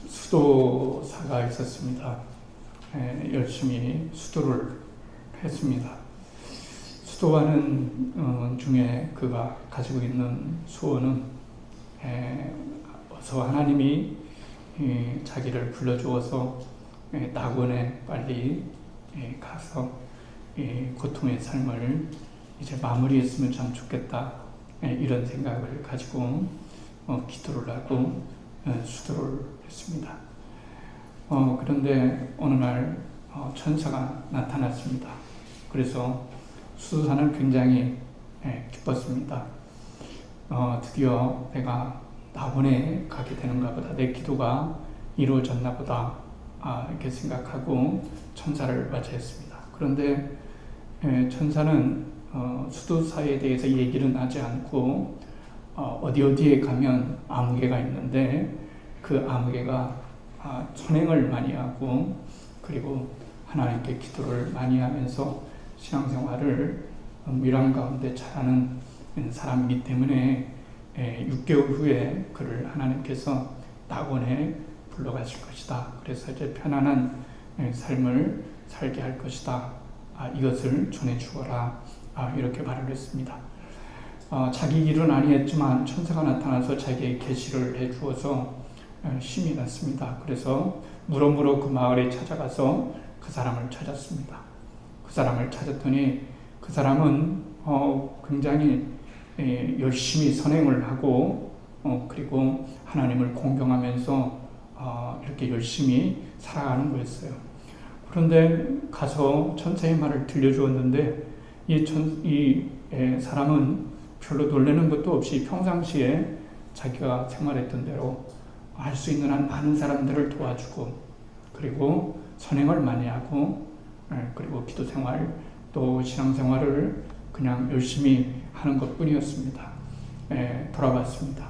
수도사가 있었습니다. 열심히 수도를 했습니다. 수도하는 중에 그가 가지고 있는 소원은 어서 하나님이 자기를 불러주어서 낙원에 빨리 가서 고통의 삶을 이제 마무리했으면 참 좋겠다, 이런 생각을 가지고 기도를 하고 수도를 했습니다. 그런데 어느 날 천사가 나타났습니다. 그래서 수도사는 굉장히 기뻤습니다. 드디어 내가 낙원에 가게 되는가 보다, 내 기도가 이루어졌나 보다, 이렇게 생각하고 천사를 맞이했습니다. 그런데 천사는 수도사에 대해서 얘기는 하지 않고 어디에 가면 아무개가 있는데 그 아무개가 선행을 많이 하고 그리고 하나님께 기도를 많이 하면서 신앙생활을 미란 가운데 잘하는 사람이기 때문에 6개월 후에 그를 하나님께서 낙원에 불러가실 것이다. 그래서 이제 편안한 삶을 살게 할 것이다. 이것을 전해 주어라. 이렇게 말을 했습니다. 자기 일은 아니었지만 천사가 나타나서 자기에게 계시를 해 주어서 힘이 났습니다. 그래서 무럭무럭 그 마을에 찾아가서 그 사람을 찾았습니다. 그 사람을 찾았더니 그 사람은 굉장히 열심히 선행을 하고 그리고 하나님을 공경하면서 이렇게 열심히 살아가는 거였어요. 그런데 가서 천사의 말을 들려주었는데 이 사람은 별로 놀라는 것도 없이 평상시에 자기가 생활했던 대로 할 수 있는 한 많은 사람들을 도와주고 그리고 선행을 많이 하고 그리고 기도생활 또 신앙생활을 그냥 열심히 하는 것뿐이었습니다. 돌아봤습니다.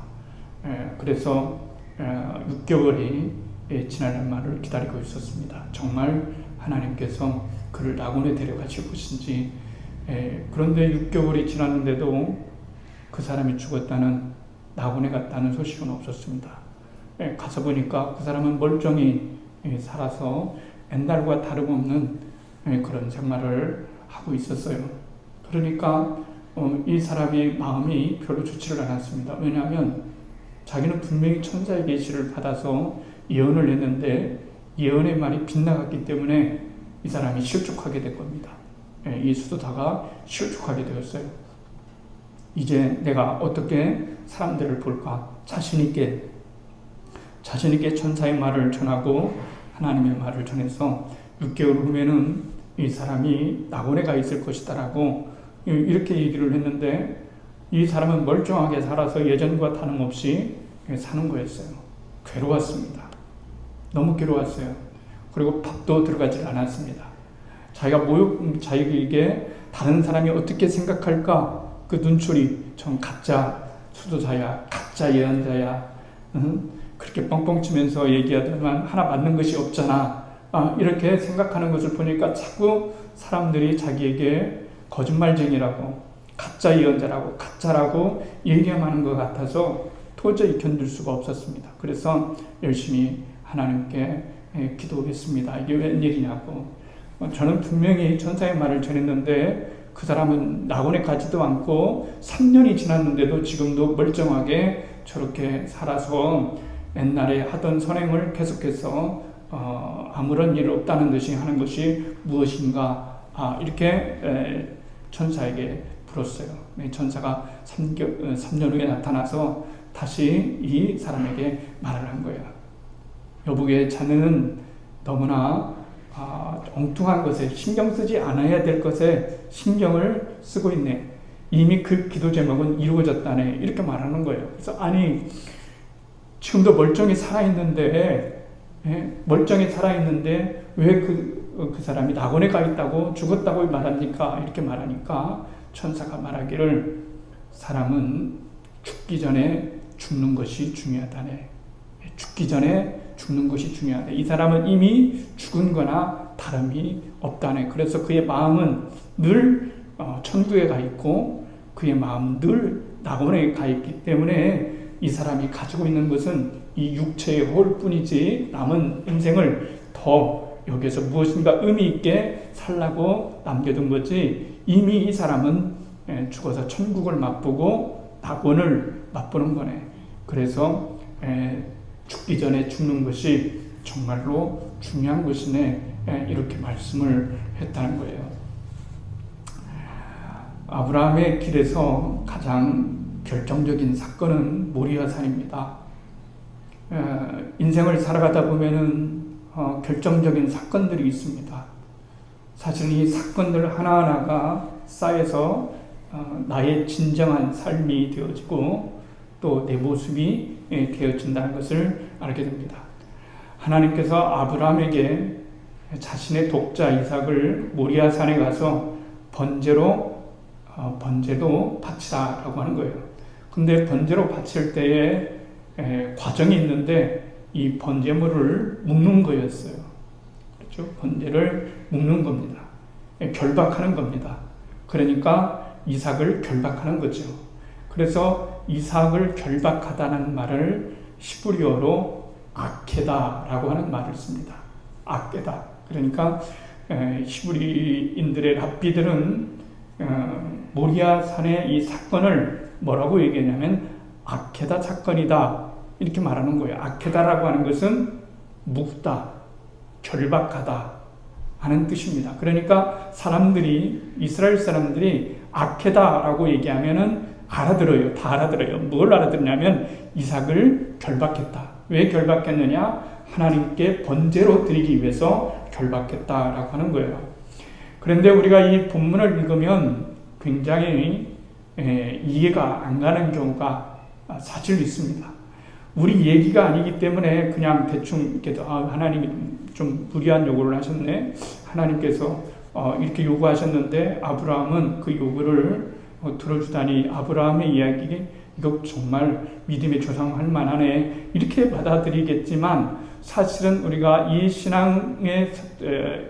그래서 6개월이 지나는 말을 기다리고 있었습니다. 정말 하나님께서 그를 낙원에 데려가실 것인지. 그런데 6개월이 지났는데도 그 사람이 죽었다는, 낙원에 갔다는 소식은 없었습니다. 가서 보니까 그 사람은 멀쩡히 살아서 옛날과 다름없는 그런 생활을 하고 있었어요. 그러니까 이 사람의 마음이 별로 좋지를 않았습니다. 왜냐하면 자기는 분명히 천사의 계시를 받아서 예언을 했는데 예언의 말이 빗나갔기 때문에 이 사람이 실족하게 된 겁니다. 이 수도사가 실족하게 되었어요. 이제 내가 어떻게 사람들을 볼까? 자신있게 천사의 말을 전하고 하나님의 말을 전해서 6개월 후에는 이 사람이 낙원에 가 있을 것이다라고 이렇게 얘기를 했는데 이 사람은 멀쩡하게 살아서 예전과 다름없이 사는 거였어요. 괴로웠습니다. 너무 괴로웠어요. 그리고 밥도 들어가지 않았습니다. 자기에게 다른 사람이 어떻게 생각할까? 그 눈초리, 전 가짜 수도사야, 가짜 예언자야, 그렇게 뻥뻥 치면서 얘기하더만 하나 맞는 것이 없잖아. 이렇게 생각하는 것을 보니까 자꾸 사람들이 자기에게 거짓말쟁이라고, 가짜 예언자라고, 가짜라고 얘기하는 것 같아서 도저히 견딜 수가 없었습니다. 그래서 열심히 하나님께 기도했습니다. 이게 웬일이냐고. 저는 분명히 천사의 말을 전했는데 그 사람은 낙원에 가지도 않고 3년이 지났는데도 지금도 멀쩡하게 저렇게 살아서 옛날에 하던 선행을 계속해서 아무런 일 없다는 듯이 하는 것이 무엇인가, 이렇게 천사에게 물었어요. 천사가 3년 후에 나타나서 다시 이 사람에게 말을 한 거예요. 여보게, 자네는 너무나 엉뚱한 것에, 신경 쓰지 않아야 될 것에 신경을 쓰고 있네. 이미 그 기도 제목은 이루어졌다네. 이렇게 말하는 거예요. 그래서 아니, 지금도 멀쩡히 살아있는데 왜 그 사람이 낙원에 가 있다고, 죽었다고 말합니까? 이렇게 말하니까 천사가 말하기를 사람은 죽기 전에 죽는 것이 중요하다네. 죽기 전에 죽는 것이 중요하다. 이 사람은 이미 죽은 거나 다름이 없다네. 그래서 그의 마음은 늘 천국에 가 있고 그의 마음은 늘 낙원에 가 있기 때문에 이 사람이 가지고 있는 것은 이 육체의 홀뿐이지 남은 인생을 더 여기서 무엇인가 의미 있게 살라고 남겨둔 거지, 이미 이 사람은 죽어서 천국을 맛보고 낙원을 맛보는 거네. 그래서 죽기 전에 죽는 것이 정말로 중요한 것이네, 이렇게 말씀을 했다는 거예요. 아브라함의 길에서 가장 결정적인 사건은 모리아산입니다. 인생을 살아가다 보면은 결정적인 사건들이 있습니다. 사실 이 사건들 하나하나가 쌓여서 나의 진정한 삶이 되어지고 또 내 모습이 되어진다는 것을 알게 됩니다. 하나님께서 아브라함에게 자신의 독자 이삭을 모리아산에 가서 번제도 바치라라고 하는 거예요. 근데 번제로 바칠 때에 과정이 있는데 이 번제물을 묶는 거였어요. 그렇죠? 번제를 묶는 겁니다. 결박하는 겁니다. 그러니까 이삭을 결박하는 거죠. 그래서 이삭을 결박하다는 말을 히브리어로 아케다라고 하는 말을 씁니다. 아케다. 그러니까 히브리인들의 랍비들은 모리아산의 이 사건을 뭐라고 얘기하냐면 아케다 사건이다, 이렇게 말하는 거예요. 아케다라고 하는 것은 묶다, 결박하다 하는 뜻입니다. 그러니까 이스라엘 사람들이 아케다라고 얘기하면은 알아들어요. 다 알아들어요. 뭘 알아듣냐면 이삭을 결박했다. 왜 결박했느냐? 하나님께 번제로 드리기 위해서 결박했다라고 하는 거예요. 그런데 우리가 이 본문을 읽으면 굉장히 이해가 안 가는 경우가 사실 있습니다. 우리 얘기가 아니기 때문에 그냥 대충 이렇게 하나님이 좀 무리한 요구를 하셨네. 하나님께서 이렇게 요구하셨는데 아브라함은 그 요구를 들어주다니, 아브라함의 이야기 이거 정말 믿음의 조상할 만하네, 이렇게 받아들이겠지만 사실은 우리가 이 신앙의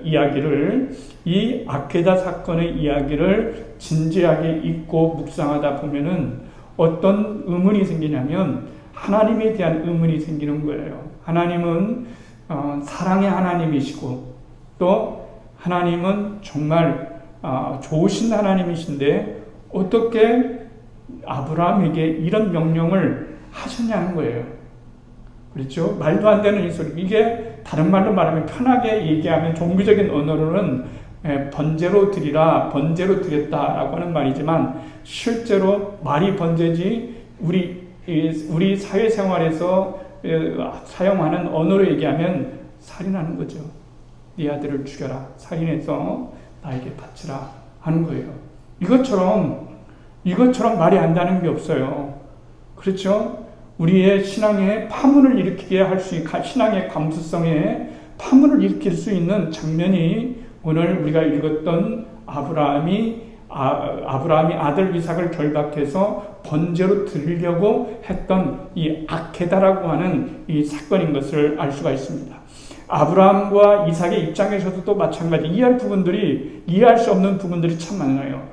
이야기를, 이 아케다 사건의 이야기를 진지하게 읽고 묵상하다 보면은 어떤 의문이 생기냐면 하나님에 대한 의문이 생기는 거예요. 하나님은 사랑의 하나님이시고 또 하나님은 정말 좋으신 하나님이신데 어떻게 아브라함에게 이런 명령을 하셨냐는 거예요. 그렇죠? 말도 안 되는 이 소리. 이게 다른 말로 말하면, 편하게 얘기하면 종교적인 언어로는 번제로 드리라, 번제로 드렸다라고 하는 말이지만 실제로 말이 번제지 우리 사회생활에서 사용하는 언어로 얘기하면 살인하는 거죠. 네 아들을 죽여라, 살인해서 나에게 바치라 하는 거예요. 이것처럼 말이 안 되는 게 없어요. 그렇죠? 우리의 신앙에 파문을 일으키게 할 수 있는, 신앙의 감수성에 파문을 일으킬 수 있는 장면이 오늘 우리가 읽었던 아브라함이 아들 이삭을 결박해서 번제로 드리려고 했던 이 아케다라고 하는 이 사건인 것을 알 수가 있습니다. 아브라함과 이삭의 입장에서도 또 마찬가지, 이해할 수 없는 부분들이 참 많아요.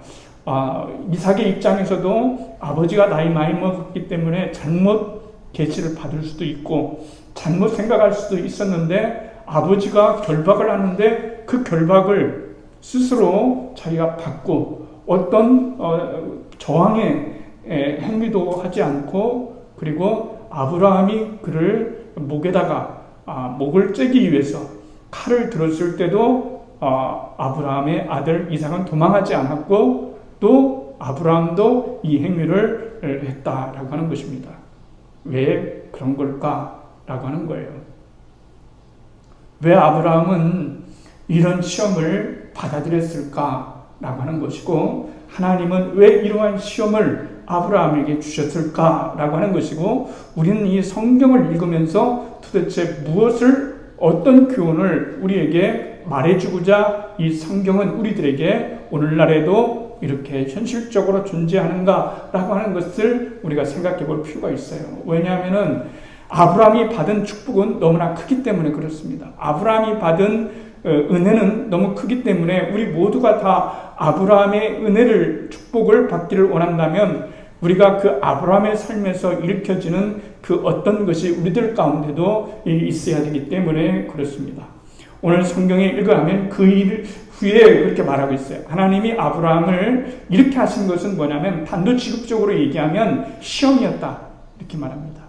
이삭의 입장에서도 아버지가 나이 많이 먹었기 때문에 잘못 계시를 받을 수도 있고 잘못 생각할 수도 있었는데, 아버지가 결박을 하는데 그 결박을 스스로 자기가 받고 어떤 저항의 행위도 하지 않고, 그리고 아브라함이 그를 목을 째기 위해서 칼을 들었을 때도 아브라함의 아들 이삭은 도망하지 않았고 또 아브라함도 이 행위를 했다라고 하는 것입니다. 왜 그런 걸까라고 하는 거예요. 왜 아브라함은 이런 시험을 받아들였을까라고 하는 것이고, 하나님은 왜 이러한 시험을 아브라함에게 주셨을까라고 하는 것이고, 우리는 이 성경을 읽으면서 도대체 어떤 교훈을 우리에게 말해주고자 이 성경은 우리들에게 오늘날에도 이렇게 현실적으로 존재하는가라고 하는 것을 우리가 생각해 볼 필요가 있어요. 왜냐하면은 아브라함이 받은 축복은 너무나 크기 때문에 그렇습니다. 아브라함이 받은 은혜는 너무 크기 때문에 우리 모두가 다 아브라함의 축복을 받기를 원한다면 우리가 그 아브라함의 삶에서 일으켜지는 그 어떤 것이 우리들 가운데도 있어야 되기 때문에 그렇습니다. 오늘 성경에 읽어가면 그 일 후에 그렇게 말하고 있어요. 하나님이 아브라함을 이렇게 하신 것은 뭐냐면 단도직입적으로 얘기하면 시험이었다 이렇게 말합니다.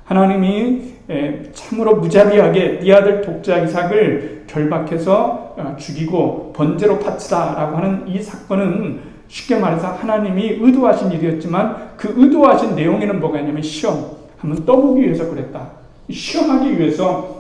하나님이 참으로 무자비하게 네 아들 독자 이삭을 결박해서 죽이고 번제로 바치라라고 하는 이 사건은 쉽게 말해서 하나님이 의도하신 일이었지만 그 의도하신 내용에는 뭐가 있냐면 시험, 한번 떠보기 위해서 그랬다. 시험하기 위해서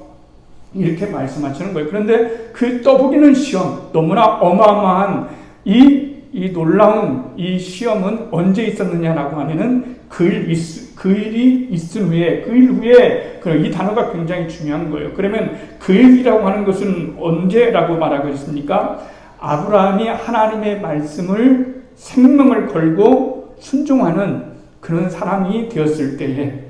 이렇게 말씀하시는 거예요. 그런데 그 떠보기는 시험, 너무나 어마어마한 이 놀라운 이 시험은 언제 있었느냐라고 하면은 그 일이 있은 후에, 그 일 후에, 이 단어가 굉장히 중요한 거예요. 그러면 그 일이라고 하는 것은 언제라고 말하고 있습니까? 아브라함이 하나님의 말씀을 생명을 걸고 순종하는 그런 사람이 되었을 때에,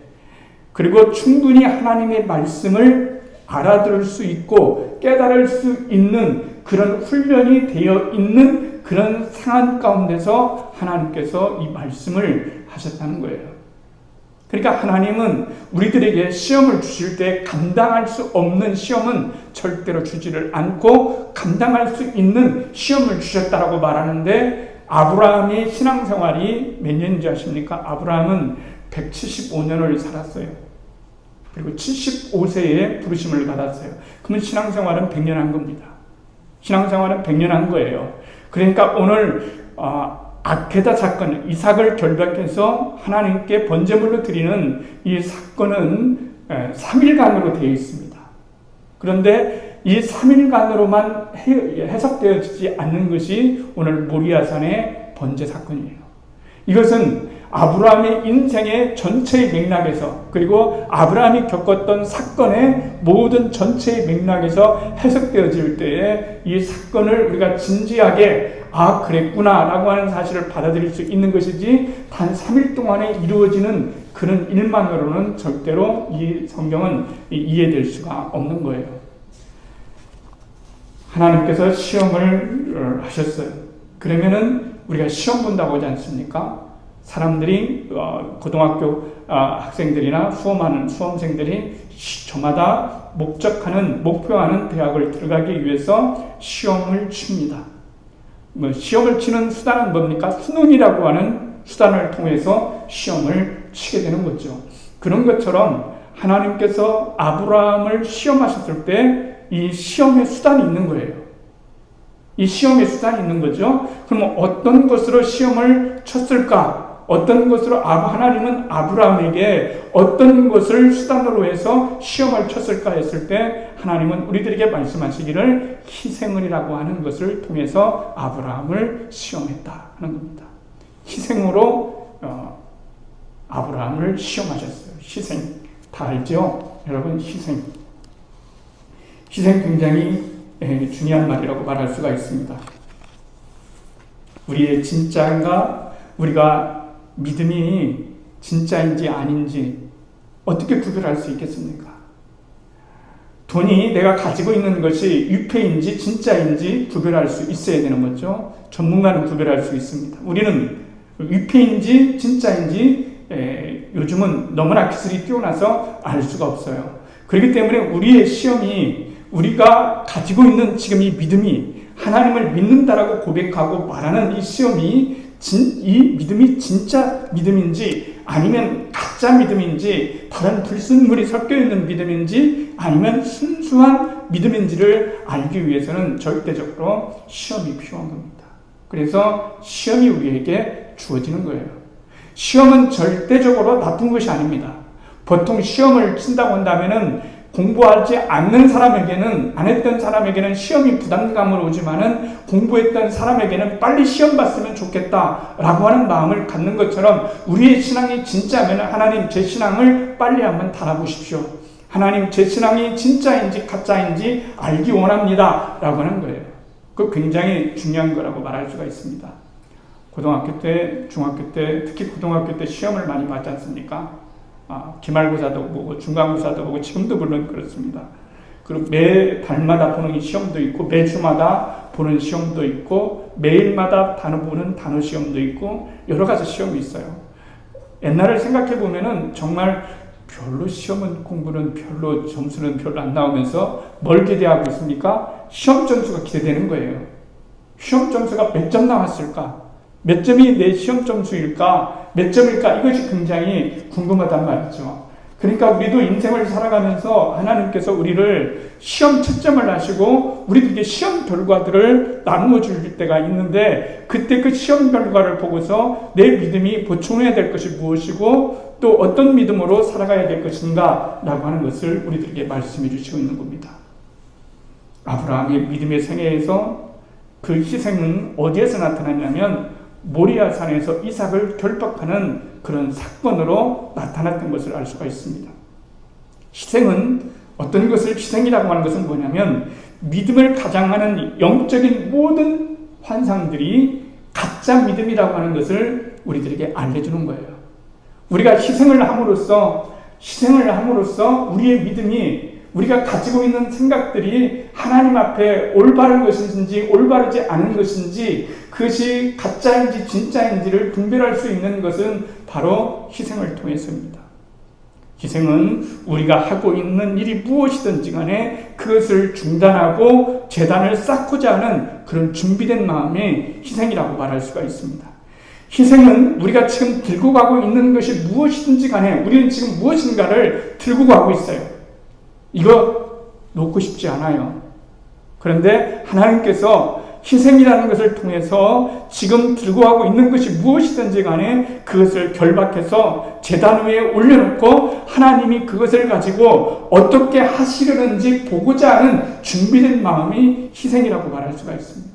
그리고 충분히 하나님의 말씀을 알아들을 수 있고 깨달을 수 있는 그런 훈련이 되어 있는 그런 상황 가운데서 하나님께서 이 말씀을 하셨다는 거예요. 그러니까 하나님은 우리들에게 시험을 주실 때 감당할 수 없는 시험은 절대로 주지를 않고 감당할 수 있는 시험을 주셨다라고 말하는데, 아브라함의 신앙생활이 몇 년인지 아십니까? 아브라함은 175년을 살았어요. 그리고 75세에 부르심을 받았어요. 그러면 신앙생활은 100년 한 겁니다. 신앙생활은 100년 한 거예요. 그러니까 오늘 아케다 사건, 이삭을 결박해서 하나님께 번제물로 드리는 이 사건은 3일간으로 되어 있습니다. 그런데 이 3일간으로만 해석되어지지 않는 것이 오늘 모리아산의 번제 사건이에요. 이것은 아브라함의 인생의 전체의 맥락에서, 그리고 아브라함이 겪었던 사건의 모든 전체의 맥락에서 해석되어질 때에 이 사건을 우리가 진지하게 그랬구나 라고 하는 사실을 받아들일 수 있는 것이지, 단 3일 동안에 이루어지는 그런 일만으로는 절대로 이 성경은 이해될 수가 없는 거예요. 하나님께서 시험을 하셨어요. 그러면은 우리가 시험 본다고 하지 않습니까? 사람들이 고등학교 학생들이나 수험생들이 저마다 목표하는 대학을 들어가기 위해서 시험을 칩니다. 시험을 치는 수단은 뭡니까? 수능이라고 하는 수단을 통해서 시험을 치게 되는 거죠. 그런 것처럼 하나님께서 아브라함을 시험하셨을 때 이 시험의 수단이 있는 거예요. 이 시험의 수단이 있는 거죠. 그럼 어떤 것으로 시험을 쳤을까? 어떤 것으로 하나님은 아브라함에게 어떤 것을 수단으로 해서 시험을 쳤을까 했을 때, 하나님은 우리들에게 말씀하시기를 희생을이라고 하는 것을 통해서 아브라함을 시험했다 하는 겁니다. 희생으로 아브라함을 시험하셨어요. 희생 다 알죠? 여러분, 희생 굉장히 중요한 말이라고 말할 수가 있습니다. 우리의 진짜인가, 우리가 믿음이 진짜인지 아닌지 어떻게 구별할 수 있겠습니까? 돈이 내가 가지고 있는 것이 유폐인지 진짜인지 구별할 수 있어야 되는 거죠. 전문가는 구별할 수 있습니다. 우리는 유폐인지 진짜인지 요즘은 너무나 기술이 뛰어나서 알 수가 없어요. 그렇기 때문에 우리의 시험이, 우리가 가지고 있는 지금 이 믿음이 하나님을 믿는다라고 고백하고 말하는 이 시험이 이 믿음이 진짜 믿음인지 아니면 가짜 믿음인지, 다른 불순물이 섞여 있는 믿음인지 아니면 순수한 믿음인지를 알기 위해서는 절대적으로 시험이 필요한 겁니다. 그래서 시험이 우리에게 주어지는 거예요. 시험은 절대적으로 나쁜 것이 아닙니다. 보통 시험을 친다고 한다면은 공부하지 않는 사람에게는, 안 했던 사람에게는 시험이 부담감으로 오지만은 공부했던 사람에게는 빨리 시험 봤으면 좋겠다라고 하는 마음을 갖는 것처럼, 우리의 신앙이 진짜면 하나님 제 신앙을 빨리 한번 달아보십시오. 하나님 제 신앙이 진짜인지 가짜인지 알기 원합니다 라고 하는 거예요. 그거 굉장히 중요한 거라고 말할 수가 있습니다. 고등학교 때, 중학교 때, 특히 고등학교 때 시험을 많이 받지 않습니까? 기말고사도 보고 중간고사도 보고, 지금도 물론 그렇습니다. 그리고 매 달마다 보는 시험도 있고, 매주마다 보는 시험도 있고, 매일마다 보는 단어 시험도 있고, 여러 가지 시험이 있어요. 옛날을 생각해 보면은 정말 별로 시험은 공부는 별로 점수는 별로 안 나오면서 뭘 기대하고 있습니까? 시험 점수가 기대되는 거예요. 시험 점수가 몇 점 나왔을까? 몇 점이 내 시험 점수일까? 몇 점일까? 이것이 굉장히 궁금하단 말이죠. 그러니까 우리도 인생을 살아가면서 하나님께서 우리를 시험 채점을 하시고 우리들에게 시험 결과들을 나누어 줄 때가 있는데, 그때 그 시험 결과를 보고서 내 믿음이 보충해야 될 것이 무엇이고 또 어떤 믿음으로 살아가야 될 것인가 라고 하는 것을 우리들에게 말씀해 주시고 있는 겁니다. 아브라함의 믿음의 생애에서 그 희생은 어디에서 나타났냐면 모리아 산에서 이삭을 결박하는 그런 사건으로 나타났던 것을 알 수가 있습니다. 희생은, 어떤 것을 희생이라고 하는 것은 뭐냐면 믿음을 가장하는 영적인 모든 환상들이 가짜 믿음이라고 하는 것을 우리들에게 알려주는 거예요. 우리가 희생을 함으로써 우리의 믿음이, 우리가 가지고 있는 생각들이 하나님 앞에 올바른 것인지 올바르지 않은 것인지, 그것이 가짜인지 진짜인지를 분별할 수 있는 것은 바로 희생을 통해서입니다. 희생은 우리가 하고 있는 일이 무엇이든지 간에 그것을 중단하고 재단을 쌓고자 하는 그런 준비된 마음이 희생이라고 말할 수가 있습니다. 희생은 우리가 지금 들고 가고 있는 것이 무엇이든지 간에 우리는 지금 무엇인가를 들고 가고 있어요. 이거 놓고 싶지 않아요. 그런데 하나님께서 희생이라는 것을 통해서 지금 들고 가고 있는 것이 무엇이든지 간에 그것을 결박해서 제단 위에 올려놓고 하나님이 그것을 가지고 어떻게 하시려는지 보고자 하는 준비된 마음이 희생이라고 말할 수가 있습니다.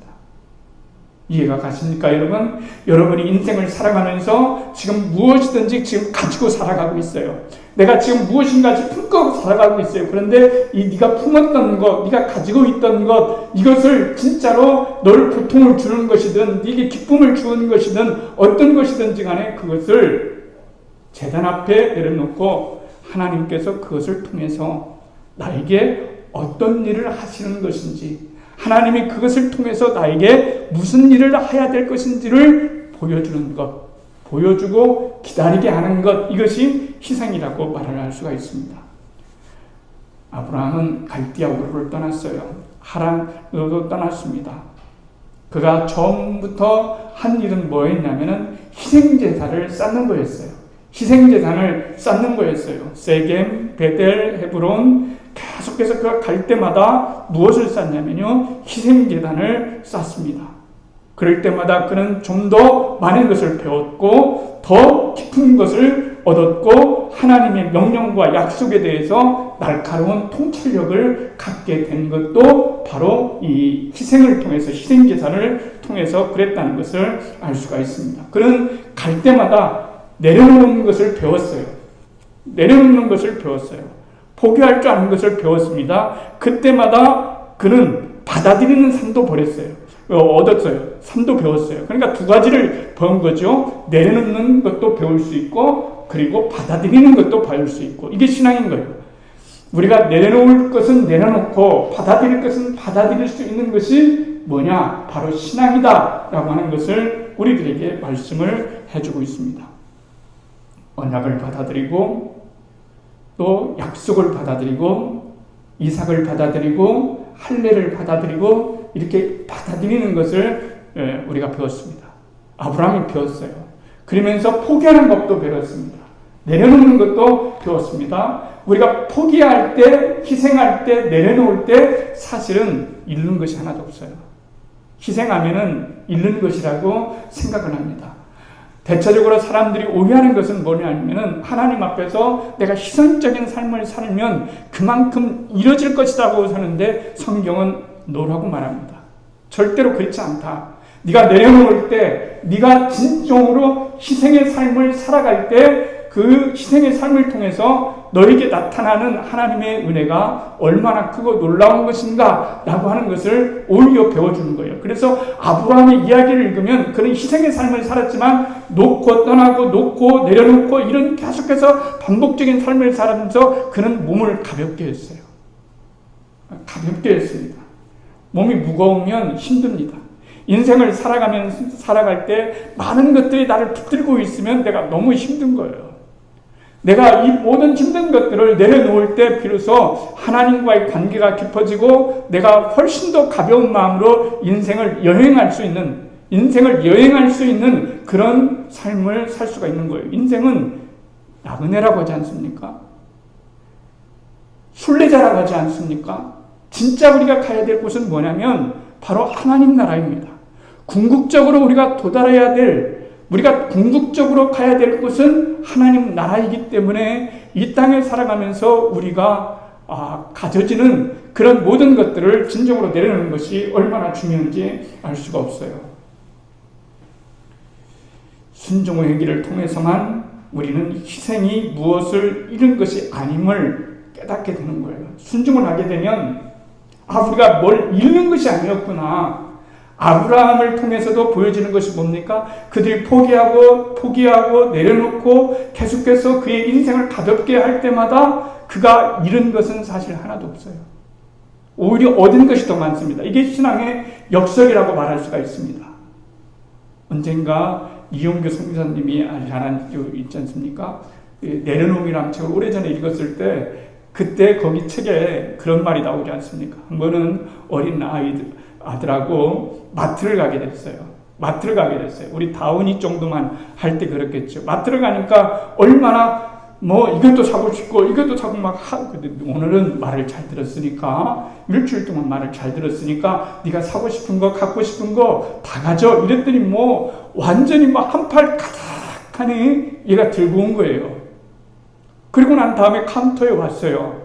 이해가 가십니까, 여러분? 여러분이 인생을 살아가면서 지금 무엇이든지 지금 가지고 살아가고 있어요. 내가 지금 무엇인가 품고 살아가고 있어요. 그런데 이 네가 품었던 것, 네가 가지고 있던 것, 이것을 진짜로 널 고통을 주는 것이든 네게 기쁨을 주는 것이든 어떤 것이든지 간에 그것을 제단 앞에 내려놓고 하나님께서 그것을 통해서 나에게 어떤 일을 하시는 것인지, 하나님이 그것을 통해서 나에게 무슨 일을 해야 될 것인지를 보여주는 것, 보여주고 기다리게 하는 것, 이것이 희생이라고 말을 할 수가 있습니다. 아브라함은 갈대아 우르를 떠났어요. 하란으로 떠났습니다. 그가 처음부터 한 일은 뭐였냐면은 희생제사를 쌓는 거였어요. 희생제단을 쌓는 거였어요. 세겜, 베델, 헤브론, 계속해서 그가 갈 때마다 무엇을 쌓냐면요, 희생제단을 쌓습니다. 그럴 때마다 그는 좀 더 많은 것을 배웠고 더 깊은 것을 얻었고 하나님의 명령과 약속에 대해서 날카로운 통찰력을 갖게 된 것도 바로 이 희생을 통해서, 희생제사를 통해서 그랬다는 것을 알 수가 있습니다. 그는 갈 때마다 내려놓는 것을 배웠어요. 내려놓는 것을 배웠어요. 포기할 줄 아는 것을 배웠습니다. 그때마다 그는 받아들이는 삶도 얻었어요. 삶도 배웠어요. 그러니까 두 가지를 배운 거죠. 내려놓는 것도 배울 수 있고, 그리고 받아들이는 것도 배울 수 있고. 이게 신앙인 거예요. 우리가 내려놓을 것은 내려놓고 받아들일 것은 받아들일 수 있는 것이 뭐냐? 바로 신앙이다 라고 하는 것을 우리들에게 말씀을 해주고 있습니다. 언약을 받아들이고 또 약속을 받아들이고 이삭을 받아들이고 할례를 받아들이고 이렇게 받아들이는 것을 우리가 배웠습니다. 아브라함이 배웠어요. 그러면서 포기하는 법도 배웠습니다. 내려놓는 것도 배웠습니다. 우리가 포기할 때, 희생할 때, 내려놓을 때 사실은 잃는 것이 하나도 없어요. 희생하면은 잃는 것이라고 생각을 합니다. 대체적으로 사람들이 오해하는 것은 뭐냐면은 하나님 앞에서 내가 희생적인 삶을 살면 그만큼 이뤄질 것이라고 사는데 성경은 노라고 말합니다. 절대로 그렇지 않다. 네가 내려놓을 때, 네가 진정으로 희생의 삶을 살아갈 때 그 희생의 삶을 통해서 너에게 나타나는 하나님의 은혜가 얼마나 크고 놀라운 것인가 라고 하는 것을 오히려 배워주는 거예요. 그래서 아브라함의 이야기를 읽으면 그는 희생의 삶을 살았지만 놓고 떠나고 놓고 내려놓고 이런 계속해서 반복적인 삶을 살면서 그는 몸을 가볍게 했어요. 가볍게 했습니다. 몸이 무거우면 힘듭니다. 인생을 살아갈 때 많은 것들이 나를 붙들고 있으면 내가 너무 힘든 거예요. 내가 이 모든 힘든 것들을 내려놓을 때 비로소 하나님과의 관계가 깊어지고 내가 훨씬 더 가벼운 마음으로 인생을 여행할 수 있는 그런 삶을 살 수가 있는 거예요. 인생은 나그네라고 하지 않습니까? 순례자라고 하지 않습니까? 진짜 우리가 가야 될 곳은 뭐냐면 바로 하나님 나라입니다. 궁극적으로 우리가 우리가 궁극적으로 가야 될 곳은 하나님 나라이기 때문에 이 땅에 살아가면서 우리가 가져지는 그런 모든 것들을 진정으로 내려놓는 것이 얼마나 중요한지 알 수가 없어요. 순종의 행위를 통해서만 우리는 희생이 무엇을 잃은 것이 아님을 깨닫게 되는 거예요. 순종을 하게 되면 우리가 뭘 잃는 것이 아니었구나. 아브라함을 통해서도 보여지는 것이 뭡니까? 그들이 포기하고 내려놓고 계속해서 그의 인생을 가볍게 할 때마다 그가 잃은 것은 사실 하나도 없어요. 오히려 얻은 것이 더 많습니다. 이게 신앙의 역설이라고 말할 수가 있습니다. 언젠가 이용규 선교사님이 잘 아는 있지 않습니까? 내려놓음이라는 책을 오래전에 읽었을 때 그때 거기 책에 그런 말이 나오지 않습니까? 한 번은 어린 아들하고 마트를 가게 됐어요. 우리 다운이 정도만 할 때 그렇겠죠. 마트를 가니까 얼마나 이것도 사고 싶고 이것도 사고 근데 오늘은 말을 잘 들었으니까 일주일 동안 말을 잘 들었으니까 네가 사고 싶은 거 갖고 싶은 거 다 가져 이랬더니 완전히 한 팔 가득하니 얘가 들고 온 거예요. 그리고 난 다음에 카운터에 왔어요.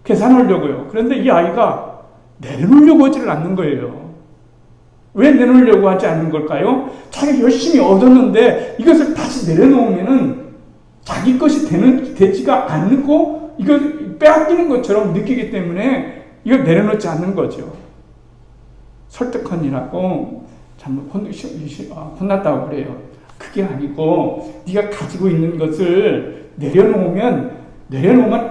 계산하려고요. 그런데 이 아이가 내놓으려고 하지를 않는 거예요. 왜 내놓으려고 하지 않는 걸까요? 자기가 열심히 얻었는데 이것을 다시 내려놓으면은 자기 것이 되지가 않고 이걸 빼앗기는 것처럼 느끼기 때문에 이걸 내려놓지 않는 거죠. 설득하느라고 참 혼났다고 그래요. 그게 아니고 네가 가지고 있는 것을 내려놓으면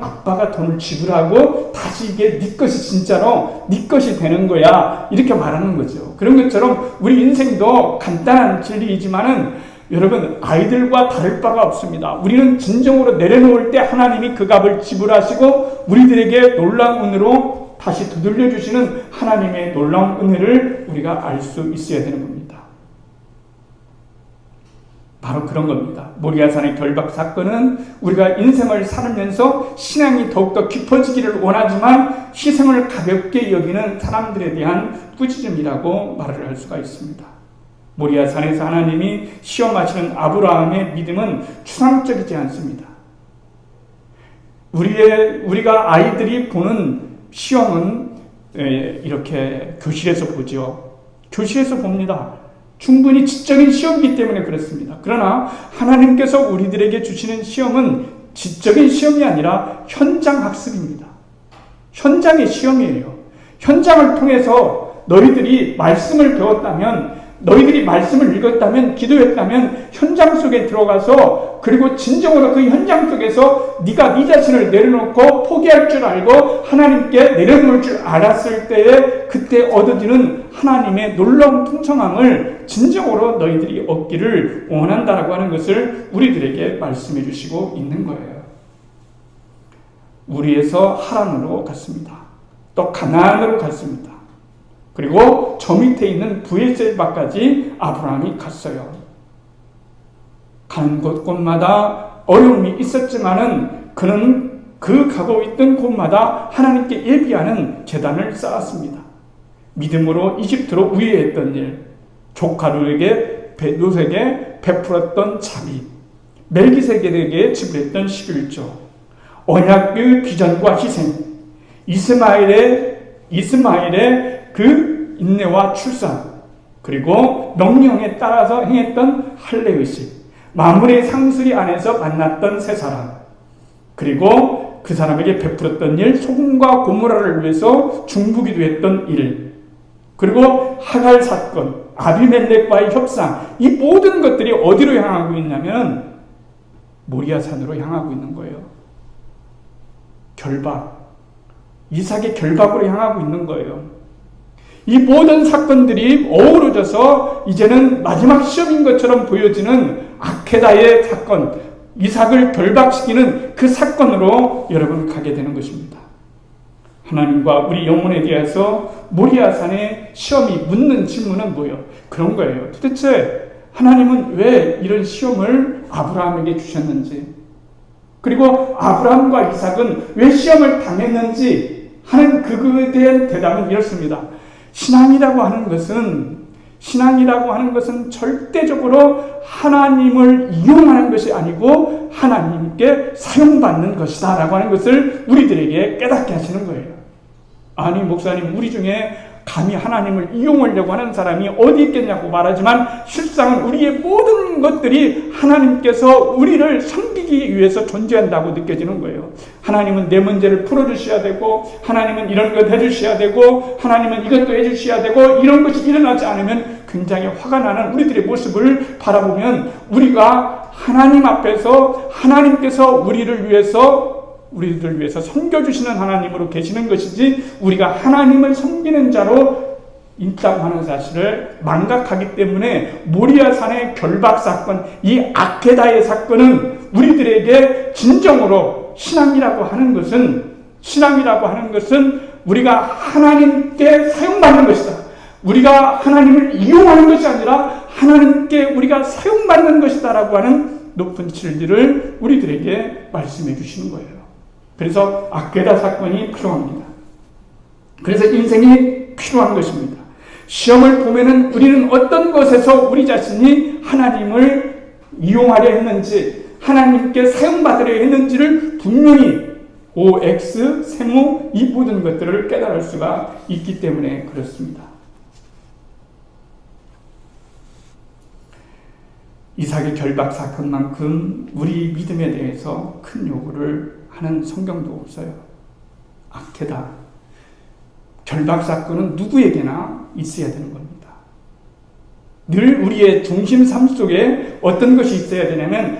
아빠가 돈을 지불하고 다시 이게 네 것이 진짜로 네 것이 되는 거야. 이렇게 말하는 거죠. 그런 것처럼 우리 인생도 간단한 진리이지만은 여러분 아이들과 다를 바가 없습니다. 우리는 진정으로 내려놓을 때 하나님이 그 값을 지불하시고 우리들에게 놀라운 은혜로 다시 두들려 주시는 하나님의 놀라운 은혜를 우리가 알 수 있어야 되는 겁니다. 바로 그런 겁니다. 모리아산의 결박 사건은 우리가 인생을 살면서 신앙이 더욱더 깊어지기를 원하지만 희생을 가볍게 여기는 사람들에 대한 꾸짖음이라고 말을 할 수가 있습니다. 모리아산에서 하나님이 시험하시는 아브라함의 믿음은 추상적이지 않습니다. 우리가 아이들이 보는 시험은 이렇게 교실에서 보죠. 교실에서 봅니다. 충분히 지적인 시험이기 때문에 그렇습니다. 그러나 하나님께서 우리들에게 주시는 시험은 지적인 시험이 아니라 현장 학습입니다. 현장의 시험이에요. 현장을 통해서 너희들이 말씀을 배웠다면, 너희들이 말씀을 읽었다면, 기도했다면 현장 속에 들어가서 그리고 진정으로 그 현장 속에서 네가 네 자신을 내려놓고 포기할 줄 알고 하나님께 내려놓을 줄 알았을 때에 그때 얻어지는 하나님의 놀라운 풍성함을 진정으로 너희들이 얻기를 원한다라고 하는 것을 우리들에게 말씀해 주시고 있는 거예요. 우리에서 하란으로 갔습니다. 또 가나안으로 갔습니다. 그리고 저 밑에 있는 브엘세바까지 아브라함이 갔어요. 가는 곳곳마다 어려움이 있었지만은 그는 그 가고 있던 곳마다 하나님께 예비하는 제단을 쌓았습니다. 믿음으로 이집트로 우회했던 일, 조카루에게 롯에게 베풀었던 자비, 멜기세덱에게 지불했던 11조, 언약의 비전과 희생, 이스마엘의 그 인내와 출산, 그리고 명령에 따라서 행했던 할례의식, 마물의 상수리 안에서 만났던 세 사람, 그리고 그 사람에게 베풀었던 일, 소금과 고모라를 위해서 중부기도 했던 일, 그리고 하갈 사건, 아비멜렉과의 협상, 이 모든 것들이 어디로 향하고 있냐면 모리아산으로 향하고 있는 거예요. 결박, 이삭의 결박으로 향하고 있는 거예요. 이 모든 사건들이 어우러져서 이제는 마지막 시험인 것처럼 보여지는 아케다의 사건, 이삭을 결박시키는 그 사건으로 여러분 가게 되는 것입니다. 하나님과 우리 영혼에 대해서 모리아산의 시험이 묻는 질문은 뭐예요? 그런 거예요. 도대체 하나님은 왜 이런 시험을 아브라함에게 주셨는지, 그리고 아브라함과 이삭은 왜 시험을 당했는지 하는 그거에 대한 대답은 이렇습니다. 신앙이라고 하는 것은 절대적으로 하나님을 이용하는 것이 아니고 하나님께 사용받는 것이다 라고 하는 것을 우리들에게 깨닫게 하시는 거예요. 아니 목사님, 우리 중에 감히 하나님을 이용하려고 하는 사람이 어디 있겠냐고 말하지만 실상은 우리의 모든 것들이 하나님께서 우리를 섬기기 위해서 존재한다고 느껴지는 거예요. 하나님은 내 문제를 풀어주셔야 되고, 하나님은 이런 것 해주셔야 되고, 하나님은 이것도 해주셔야 되고, 이런 것이 일어나지 않으면 굉장히 화가 나는 우리들의 모습을 바라보면 우리가 하나님 앞에서 하나님께서 우리들 위해서 섬겨주시는 하나님으로 계시는 것이지 우리가 하나님을 섬기는 자로 있다고 하는 사실을 망각하기 때문에 모리아산의 결박 사건, 이 아케다의 사건은 우리들에게 진정으로 신앙이라고 하는 것은 우리가 하나님께 사용받는 것이다. 우리가 하나님을 이용하는 것이 아니라 하나님께 우리가 사용받는 것이다 라고 하는 높은 진리를 우리들에게 말씀해 주시는 거예요. 그래서 아케다 사건이 필요합니다. 그래서 인생이 필요한 것입니다. 시험을 보면은 우리는 어떤 것에서 우리 자신이 하나님을 이용하려 했는지, 하나님께 사용받으려 했는지를 분명히 OX, 세모, 이 모든 것들을 깨달을 수가 있기 때문에 그렇습니다. 이삭의 결박 사건만큼 우리 믿음에 대해서 큰 요구를 하는 성경도 없어요. 아케다, 결박 사건은 누구에게나 있어야 되는 겁니다. 늘 우리의 중심 삶 속에 어떤 것이 있어야 되냐면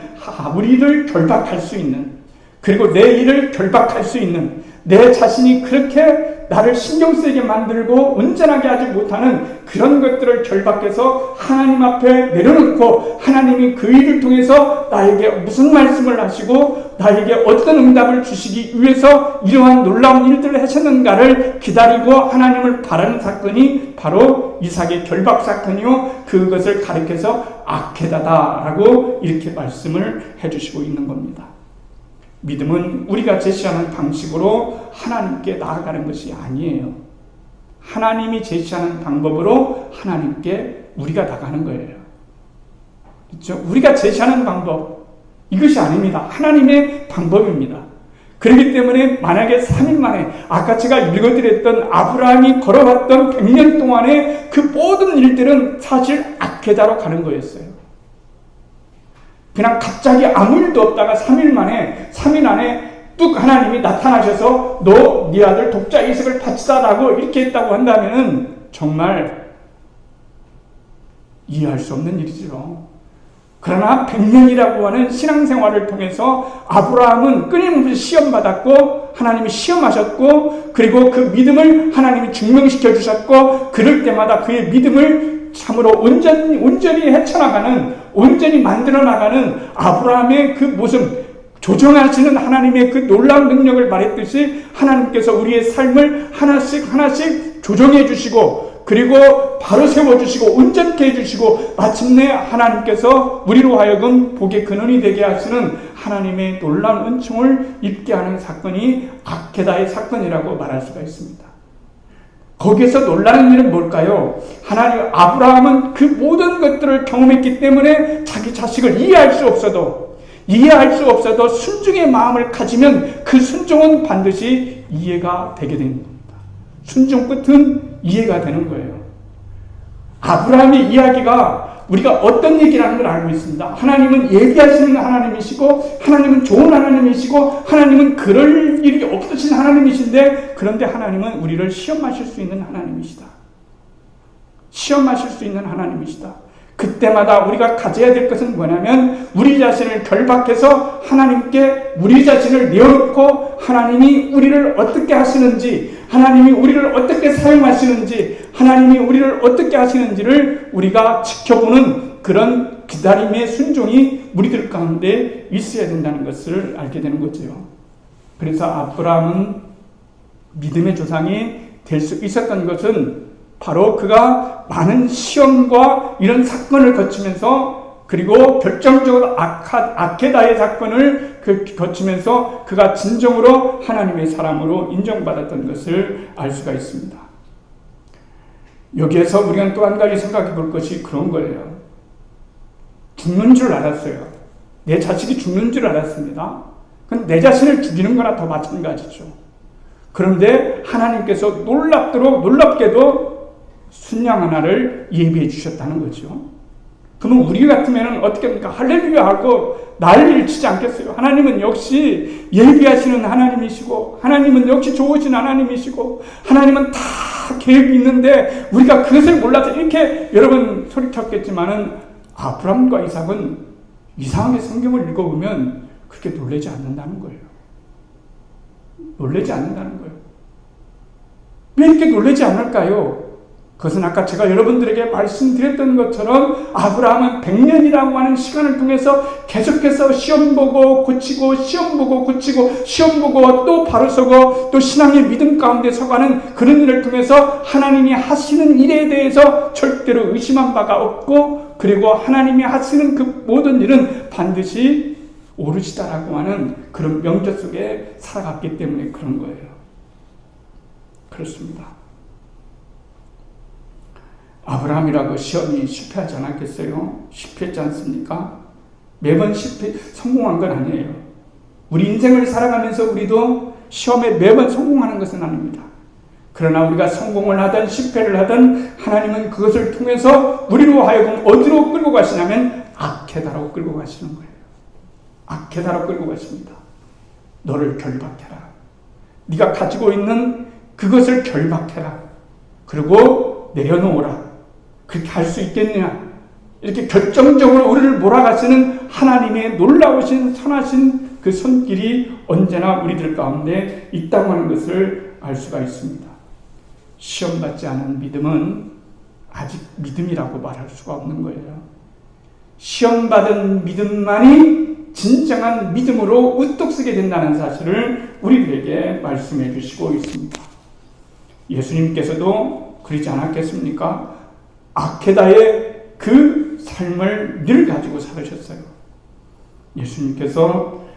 우리를 결박할 수 있는, 그리고 내 일을 결박할 수 있는, 내 자신이 그렇게 나를 신경 쓰이게 만들고 온전하게 하지 못하는 그런 것들을 결박해서 하나님 앞에 내려놓고 하나님이 그 일을 통해서 나에게 무슨 말씀을 하시고 나에게 어떤 응답을 주시기 위해서 이러한 놀라운 일들을 하셨는가를 기다리고 하나님을 바라는 사건이 바로 이삭의 결박 사건이요, 그것을 가리켜서 아케다다라고 이렇게 말씀을 해주시고 있는 겁니다. 믿음은 우리가 제시하는 방식으로 하나님께 나아가는 것이 아니에요. 하나님이 제시하는 방법으로 하나님께 우리가 나가는 거예요. 그렇죠? 우리가 제시하는 방법, 이것이 아닙니다. 하나님의 방법입니다. 그렇기 때문에 만약에 3일 만에 아까 제가 읽어드렸던 아브라함이 걸어왔던 100년 동안의 그 모든 일들은 사실 아케다로 가는 거였어요. 그냥 갑자기 아무 일도 없다가 3일 안에 뚝 하나님이 나타나셔서 너 네 아들 독자 이삭을 바치다라고 이렇게 했다고 한다면 정말 이해할 수 없는 일이죠. 그러나 100년이라고 하는 신앙생활을 통해서 아브라함은 끊임없이 시험받았고 하나님이 시험하셨고, 그리고 그 믿음을 하나님이 증명시켜 주셨고, 그럴 때마다 그의 믿음을 참으로 온전히 헤쳐나가는, 온전히 만들어 나가는 아브라함의 그 모습, 조정하시는 하나님의 그 놀라운 능력을 말했듯이 하나님께서 우리의 삶을 하나씩 조정해 주시고, 그리고 바로 세워주시고 온전케 해주시고 마침내 하나님께서 우리로 하여금 복의 근원이 되게 하시는 하나님의 놀라운 은총을 입게 하는 사건이 아케다의 사건이라고 말할 수가 있습니다. 거기에서 놀라는 일은 뭘까요? 아브라함은 그 모든 것들을 경험했기 때문에 자기 자식을 이해할 수 없어도 순종의 마음을 가지면 그 순종은 반드시 이해가 되게 됩니다. 순종 끝은 이해가 되는 거예요. 아브라함의 이야기가 우리가 어떤 얘기라는 걸 알고 있습니다. 하나님은 얘기하시는 하나님이시고, 하나님은 좋은 하나님이시고, 하나님은 그럴 일이 없으신 하나님이신데, 그런데 하나님은 우리를 시험하실 수 있는 하나님이시다. 시험하실 수 있는 하나님이시다. 그때마다 우리가 가져야 될 것은 뭐냐면 우리 자신을 결박해서 하나님께 우리 자신을 내어놓고 하나님이 우리를 어떻게 하시는지, 하나님이 우리를 어떻게 사용하시는지, 하나님이 우리를 어떻게 하시는지를 우리가 지켜보는 그런 기다림의 순종이 우리들 가운데 있어야 된다는 것을 알게 되는 거죠. 그래서 아브라함은 믿음의 조상이 될 수 있었던 것은 바로 그가 많은 시험과 이런 사건을 거치면서, 그리고 결정적으로 아케다의 사건을 거치면서 그가 진정으로 하나님의 사람으로 인정받았던 것을 알 수가 있습니다. 여기에서 우리가 또 한 가지 생각해 볼 것이 그런 거예요. 죽는 줄 알았어요. 내 자식이 죽는 줄 알았습니다. 그건 내 자신을 죽이는 거나 더 마찬가지죠. 그런데 하나님께서 놀랍게도 순양 하나를 예비해 주셨다는 거죠. 그러면 우리 같으면 어떻게 합니까? 할렐루야 하고 난리를 치지 않겠어요? 하나님은 역시 예비하시는 하나님이시고, 하나님은 역시 좋으신 하나님이시고, 하나님은 다 계획이 있는데 우리가 그것을 몰라서 이렇게 여러분 소리쳤겠지만은, 아브라함과 이삭은 이상하게 성경을 읽어보면 그렇게 놀라지 않는다는 거예요. 놀라지 않는다는 거예요. 왜 이렇게 놀라지 않을까요? 그것은 아까 제가 여러분들에게 말씀드렸던 것처럼 아브라함은 100년이라고 하는 시간을 통해서 계속해서 시험 보고 고치고, 시험 보고 고치고, 시험 보고 또 바로 서고, 또 신앙의 믿음 가운데 서가는 그런 일을 통해서 하나님이 하시는 일에 대해서 절대로 의심한 바가 없고, 그리고 하나님이 하시는 그 모든 일은 반드시 오르시다라고 하는 그런 명제 속에 살아갔기 때문에 그런 거예요. 그렇습니다. 아브라함이라고 시험이 실패하지 않았겠어요? 실패했지 않습니까? 매번 성공한 건 아니에요. 우리 인생을 살아가면서 우리도 시험에 매번 성공하는 것은 아닙니다. 그러나 우리가 성공을 하든 실패를 하든 하나님은 그것을 통해서 우리로 하여금 어디로 끌고 가시냐면 아케다로 끌고 가시는 거예요. 아케다로 끌고 가십니다. 너를 결박해라. 네가 가지고 있는 그것을 결박해라. 그리고 내려놓으라. 그렇게 할 수 있겠느냐? 이렇게 결정적으로 우리를 몰아가시는 하나님의 놀라우신 선하신 그 손길이 언제나 우리들 가운데 있다고 하는 것을 알 수가 있습니다. 시험받지 않은 믿음은 아직 믿음이라고 말할 수가 없는 거예요. 시험받은 믿음만이 진정한 믿음으로 우뚝 서게 된다는 사실을 우리들에게 말씀해 주시고 있습니다. 예수님께서도 그러지 않았겠습니까? 아케다의 그 삶을 늘 가지고 살으셨어요. 예수님께서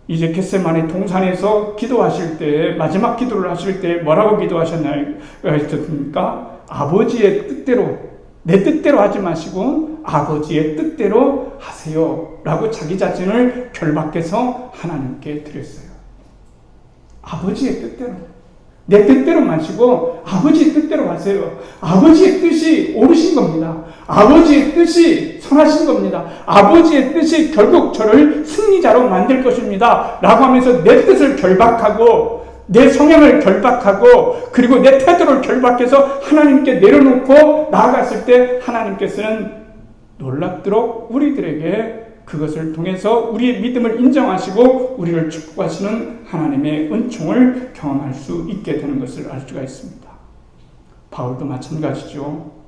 이제 겟세마네 동산에서 기도하실 때, 마지막 기도를 하실 때 뭐라고 기도하셨습니까? 아버지의 뜻대로, 내 뜻대로 하지 마시고 아버지의 뜻대로 하세요 라고 자기 자신을 결박해서 하나님께 드렸어요. 아버지의 뜻대로, 내 뜻대로 마시고 아버지의 뜻대로 하세요. 아버지의 뜻이 옳으신 겁니다. 아버지의 뜻이 선하신 겁니다. 아버지의 뜻이 결국 저를 승리자로 만들 것입니다 라고 하면서 내 뜻을 결박하고, 내 성향을 결박하고, 그리고 내 태도를 결박해서 하나님께 내려놓고 나아갔을 때 하나님께서는 놀랍도록 우리들에게 그것을 통해서 우리의 믿음을 인정하시고 우리를 축복하시는 하나님의 은총을 경험할 수 있게 되는 것을 알 수가 있습니다. 바울도 마찬가지죠.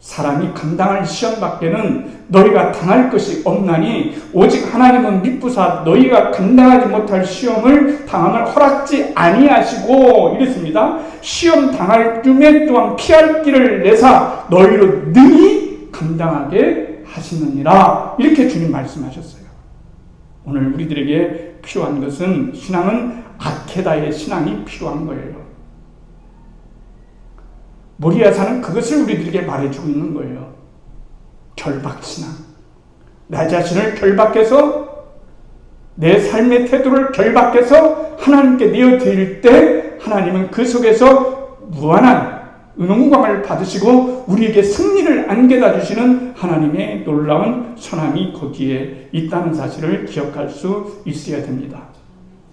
사람이 감당할 시험 밖에는 너희가 당할 것이 없나니 오직 하나님은 미쁘사 너희가 감당하지 못할 시험을 당함을 허락지 아니하시고 이랬습니다. 시험 당할 쯤에 또한 피할 길을 내사 너희로 능히 감당하게 하시느니라, 이렇게 주님 말씀하셨어요. 오늘 우리들에게 필요한 것은, 신앙은 아케다의 신앙이 필요한 거예요. 모리아사는 그것을 우리들에게 말해주고 있는 거예요. 결박신앙. 나 자신을 결박해서, 내 삶의 태도를 결박해서 하나님께 내어드릴 때 하나님은 그 속에서 무한한 은총을 받으시고 우리에게 승리를 안겨다 주시는 하나님의 놀라운 선함이 거기에 있다는 사실을 기억할 수 있어야 됩니다.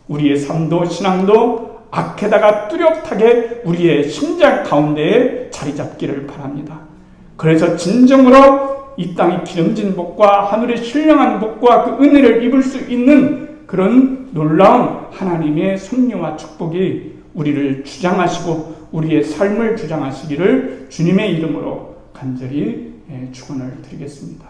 우리의 삶도 신앙도 아케다가 뚜렷하게 우리의 심장 가운데에 자리 잡기를 바랍니다. 그래서 진정으로 이 땅의 기름진 복과 하늘의 신령한 복과 그 은혜를 입을 수 있는 그런 놀라운 하나님의 섭리와 축복이 우리를 주장하시고 우리의 삶을 주장하시기를 주님의 이름으로 간절히 축원을 드리겠습니다.